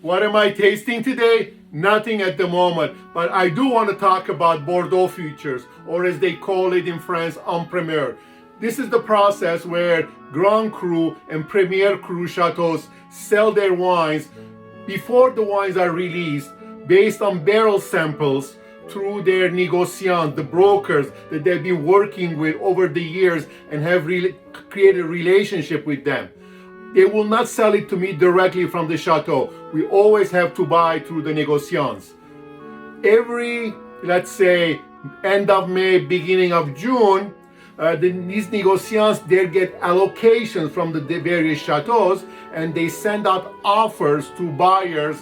What am I tasting today? Nothing at the moment, but I do want to talk about Bordeaux Futures, or as they call it in France, En Primeur. This is the process where Grand Cru and Premier Cru chateaus sell their wines before the wines are released based on barrel samples through their négociants, the brokers that they've been working with over the years and have really created a relationship with them. They will not sell it to me directly from the chateau. We always have to buy through the négociants. Every, let's say, end of May, beginning of June, these négociants, they get allocations from the various chateaus, and they send out offers to buyers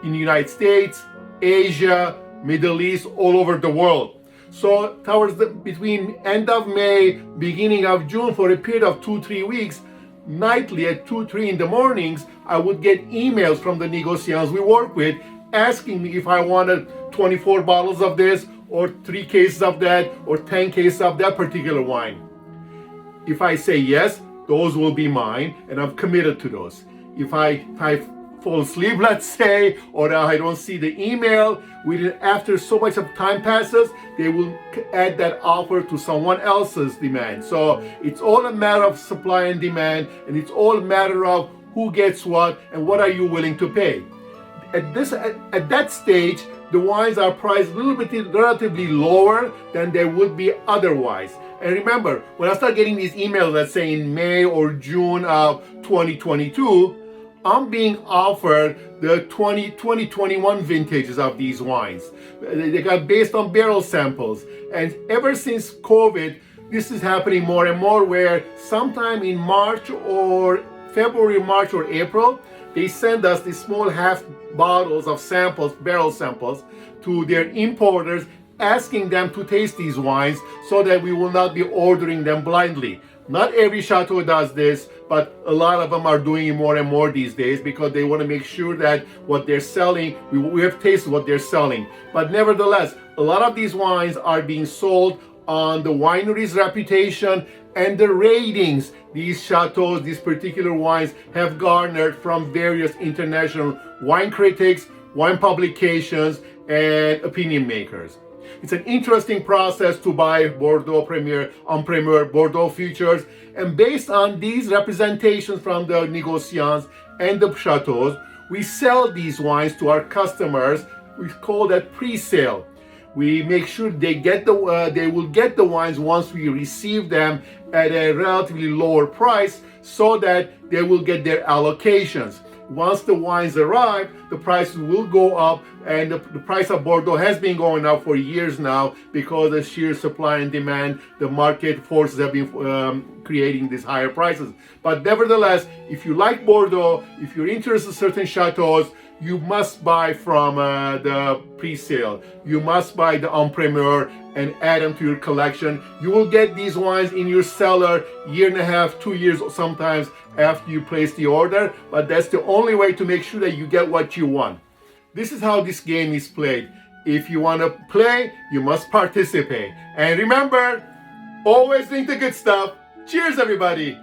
in the United States, Asia, Middle East, all over the world. So towards between end of May, beginning of June, for a period of 2-3 weeks, nightly at 2-3 in the mornings, I would get emails from the négociants we work with asking me if I wanted 24 bottles of this, or 3 cases of that, or 10 cases of that particular wine. If I say yes, those will be mine, and I'm committed to those. If I fall asleep, let's say, or I don't see the email, after so much of time passes, they will add that offer to someone else's demand. So it's all a matter of supply and demand, and it's all a matter of who gets what and what are you willing to pay. At that stage, the wines are priced a little bit relatively lower than they would be otherwise. And remember, when I start getting these emails, let's say in May or June of 2022, I'm being offered the 2021 vintages of these wines. They got based on barrel samples. And ever since COVID, this is happening more and more, where sometime in March or February, March or April, they send us these small half bottles of samples, barrel samples, to their importers, asking them to taste these wines so that we will not be ordering them blindly. Not every chateau does this, but a lot of them are doing it more and more these days because they want to make sure that what they're selling, we have tasted what they're selling. But nevertheless, a lot of these wines are being sold on the winery's reputation and the ratings these chateaus, these particular wines, have garnered from various international wine critics, wine publications, and opinion makers. It's an interesting process to buy Bordeaux En Primeur, Bordeaux Futures, and based on these representations from the négociants and the chateaus, we sell these wines to our customers. We call that pre-sale. We make sure they will get the wines once we receive them at a relatively lower price, so that they will get their allocations. Once the wines arrive, the prices will go up, and the price of Bordeaux has been going up for years now because of sheer supply and demand. The market forces have been creating these higher prices. But nevertheless, if you like Bordeaux, if you're interested in certain chateaus, you must buy from the pre-sale. You must buy the En Primeur and add them to your collection. You will get these wines in your cellar 1.5 2 years sometimes after you place the order, but that's the only way to make sure that you get what you want. This is how this game is played. If you want to play, you must participate. And remember, always drink the good stuff. Cheers, everybody.